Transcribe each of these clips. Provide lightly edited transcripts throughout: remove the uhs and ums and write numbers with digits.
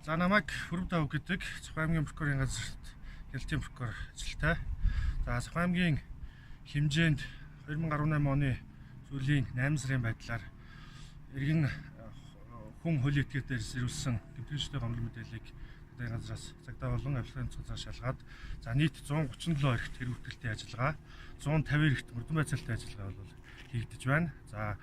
За намайг Хүрв Давг гэдэг Цахим аймгийн прокурорын газарт хяналтын прокурор ажилтай. За Цахим аймгийн хэмжээнд 2018 оны сүүлийн 8 сарын байдлаар иргэн хүн хөл этгээдээр сэрүүлсэн тэмдэглэжтэй гомдол мэдээллийг тэдний газраас цагдаа болон авилгын цогцоор шалгаад за нийт 137 эрхт хэрэгжилтийн ажиллагаа 150 эрхт мөрдөн байцаалтын ажиллагаа бол хийгдэж байна. За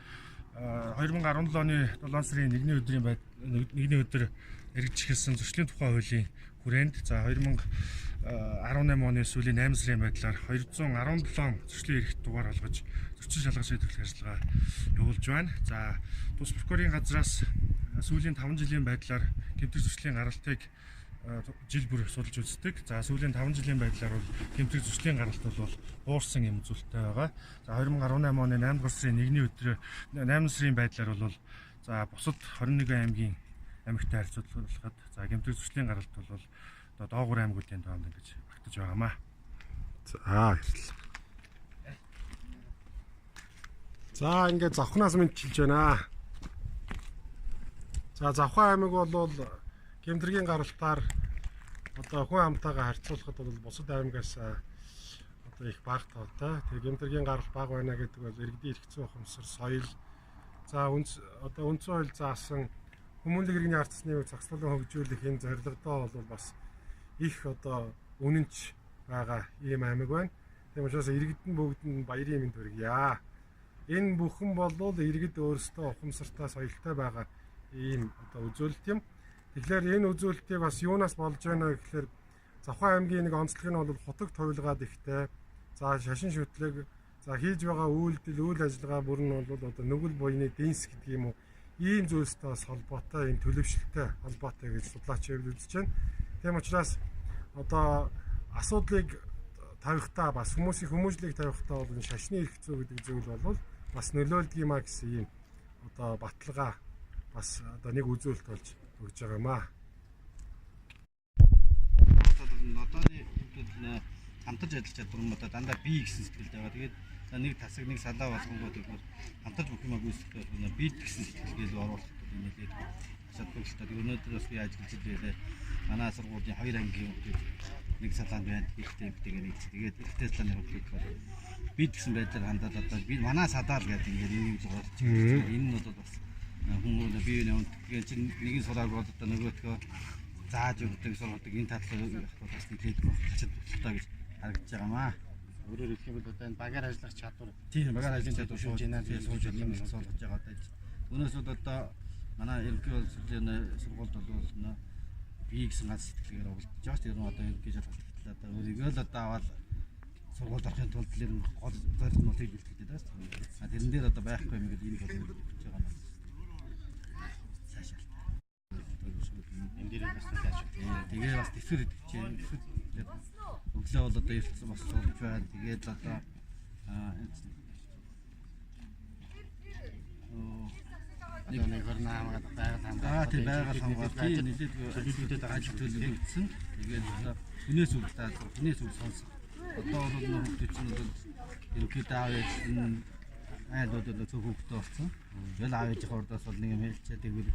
2017 оны 7 сарын 1-ний өдөр эргэж эхэлсэн зөрчлийн тухай хуулийн хүрээнд за 2018 оны сүүлийн 8 сарын байдлаар 217 зөрчлийн эрхт дугаар олгож зөрчил шалгаж шийдвэрлэх ажиллагаа явуулж байна. За тус прокурорын газраас сүүлийн 5 жилийн байдлаар гэмтэр зөрчлийн гаралтыг жил бүр судалж үздэг. За сүүлийн 5 жилийн байдлаар бол гэмтэр зөрчлийн гаралт бол буурсан юм үзүүлэлттэй байгаа. За 2018 оны 8 дугаар сарын 1-ний өдөр 8 сарын байдлаар бол за бусад 21 аймгийн аймагтай харьцуулахад за гэмтэр зөрчлийн гаралт бол одоо доогуур аймагуудын тоонд ингэж багтаж байгаамаа. За баярлалаа. За ингээд завхнаас мэдчилж байна. За завхан аймаг бол гэмтэргийн гаралтаар одоо хүн амтайгаа харьцуулахад бол бусад аймагаас одоо их бага тоотой. Тэгээ гэмтэргийн гаралт бага байна гэдэг бол иргэдийн эрх зүйн ухамсар, соёл, за одоо үндсэн хууль заасан хүмүүнлэг иргэний ард түмнийг зохицуулан хөгжүүлэхийн зорилгодоо бол бас их одоо үнэнч байгаа ийм аймаг байна. Тийм учраас иргэд нь бүгд нь баярын мэнд хүргье. Энэ бүхэн бол иргэд өөрсдөө ухамсартай, соёлтой байгаа ийм одоо үзүүлэлт юм. Тэгэхээр энэ үзүүлэлтийг бас юунаас болж байна вэ гэхээр Завхан аймгийн нэг онцлог нь бол хутаг туйлгаад ихтэй. За шашин шүтлэг, за хийж байгаа үйлдэл, үйл ажиллагаа бүр нь бол одоо нүгэл буйны дэнс гэдэг юм уу ийм зүйлстэй бас холбоотой, ийм төлөвшөлттэй холбоотой гэж судлаач үзэж байна. Тийм учраас одоо асуудлыг тавихтаа бас хүмүүсийн хүмүүжлийг тавихтаа бол энэ шашны эрх зүй гэдэг зүйл бол бас нөлөөлдөг юм а гэсэн ийм одоо баталгаа бас одоо нэг үзүүлэлт болж өгч байгаамаа. Нодооны хүүхдүүд хамтарч ажиллаж чадвар нь одоо дандаа бие гэсэн сэтгэлтэй байгаа. Тэгээд нэг тасаг нэг салаа болгонгууд их хамтарч бүх юм гүйцэтгэх бие гэсэн сэтгэлгээл оруулах гэдэг юм хэлээд асуудалтай. Өнөөдөр бас би ажиллаж байлаа. Манай сургуулийн 2 ангийн хүүхдүүд нэг салаанд байна. Ихтэй нэг тэгээд ихтэй салааны хүүхдүүд бол бие гэсэн байдлаар хандаад одоо би манай садаал гэдэг ингээд энэ зүгээр чинь энэ нь бол бас хүмүүс бие нэмт чинь нэг нь сураад одоо нөгөөдгөө зааж өгдөг сургадаг энэ татлаа бас нэлээд хачаад болтой гэж харагдаж байгаамаа. Өөрөөр хэлэх юм бол одоо энэ багаар ажиллах чадвар тийм багаар ажиллах чадвар сууж байна. Тийм сууж юм сургаж байгаа даа. Өнөөс одоо манай ерөнхий сургуульд бол бие гэсэн ганц сэтгэлээр уралдаж байгаа. Тэр нь одоо ерөнхий шалгалт одоо өөрийгөө л одоо аваад сургуульд орохын тулд тэр гол зорилгыг бэлтгэдэг даа. Тэрэн дээр одоо байхгүй юм гэдэг энийг бол хийж байгаа юм. энэ дээр бас таашаа. Тэгээ бас тэсвэр өгчээ. Өглөө бол одоо ирсэн бас сурж байна. Тэгээд одоо нэг хөрнөөд байгаль хамгаалалт. тийм байгаль хамгаалалт нэлээд ажил төлөвлөсөн. Тэгээд хүнээс үг сонсох. Одоо бол нөхдөд чинь ерөнхийдөө аав ээж айлууд л зөв хөвгтэй болсон. Тэгэл аав ээжийн хурдаас бол нэг юм хэлчихэд тэгвэл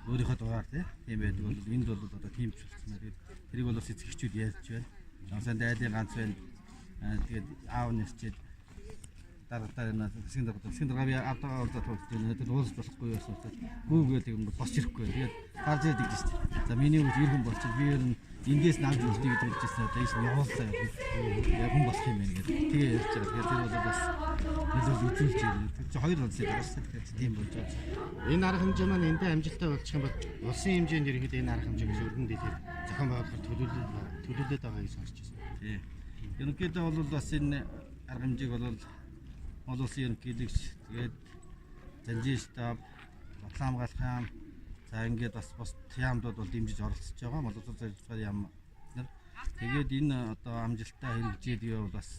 өөрийнхөө дугаар тийм байдаг бол энд бол одоо тийм ч болсон. Тэгээд тэрийг бол бас эцэгчүүд ярьж байна. Ганцхан дайдын ганц байна. Тэгээд аав нэрчээд дараа хэсгийн дараа би автогаа урдаад хөвгдөө. Тэгээд уулз болохгүй байсан. Гүүгээд юм босч ирэхгүй. Тэгээд гарч ирдэг шүү дээ. За миний үеч ирхэн болчих. Би ер нь эндээс навж үлдээ гэж хэлжсэн. Одоо ийш нь явуулсан. Яг хүн болох юм байна гэдэг. Тэгээ ярьж байгаа. Тэгээд тэр бол бас нэлээд үзүүлж байна. Тэр чинь 2 онцлог гарсан. Тэгэхээр тийм болж байгаа. Энэ арга хэмжээ маань эндээ амжилттай болчих юм бол улсын хэмжээнд ерөнхийдөө энэ арга хэмжээгээс өргөн дэхээр зохион байгуулахад төлөвлөд байгаа гэж сонсч байна. Тийм. Ерөнхийдөө бол бас энэ арга хэмжээг бол Монгол улсын ерөнхийлөгч тэгээд Занжин штаб, Батлан хамгаалах яам за ингээд бас яамдууд бол дэмжиж оролцож байгаа. Монгол улсын зорилгын яам нар тэгээд энэ одоо амжилттай хэрэгжээд ивэл бас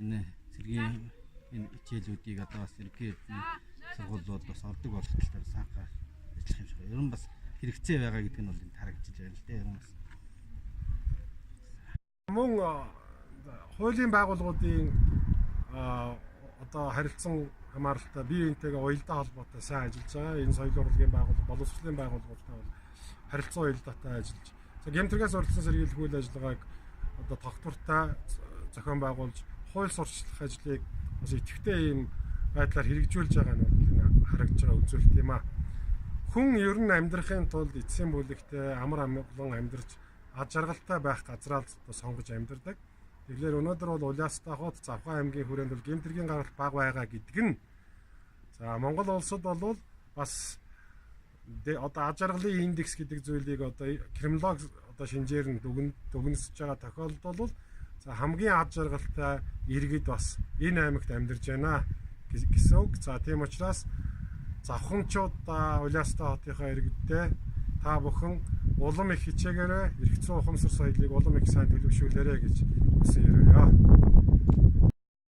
энэ цэргийн энэ хичээлүүдийг одоо бас ерөнхий сургуулиуд бас ордог болох талаар санхаа ажиллах юм шиг. Ер нь бас хэрэгцээ байгаа гэдэг нь бол энэ харагдаж байна л дээ. Ер нь бас Мөн хуулийн байгууллагуудын одоо харилцан хамааралтай бие биентэйгээ уялдаа холбоотой сайн ажиллаж байгаа. Энэ соёлын урлагийн байгууллага, боловсролын байгууллагуудтай бол харилцаа уялдаатай ажиллаж. За гэмтргээс урьдчилан сэргийлэх үйл ажиллагааг одоо тогтвортой зохион байгуулж, хууль сурчлах ажлыг бас идэвхтэй ийм байдлаар хэрэгжүүлж байгаа нь бол харагдж байгаа үзүүлэлт юм аа. Хүн ер нь амьдрахын тулд эцсийн бүлэгтээ амар амгалан амьдарч ад жаргалтай байх газраа сонгож амьдардаг. Тэгэхээр өнөөдөр бол Улаастаа хот Завхан аймгийн хүрээнд бол гэмтргийн гаралт бага байгаа гэдэг нь за Монгол улсад бол бас одоо ад жаргалын индекс гэдэг зүйлийг одоо криминологи одоо шинжээр нь дүгнэсэж байгаа тохиолдолд бол за хамгийн ад жаргалтай иргэд бас энэ аймагт амьдарч байна гэсэн үг. За тийм учраас завханчуудаа Улаастаа хотынхаа иргэдтэй та бүхэн улам их хичээгээрэй, эрх зүйн ухамсар соёлыг улам их сайн төлөвшүүлээрэй гэж хүсэн ярив.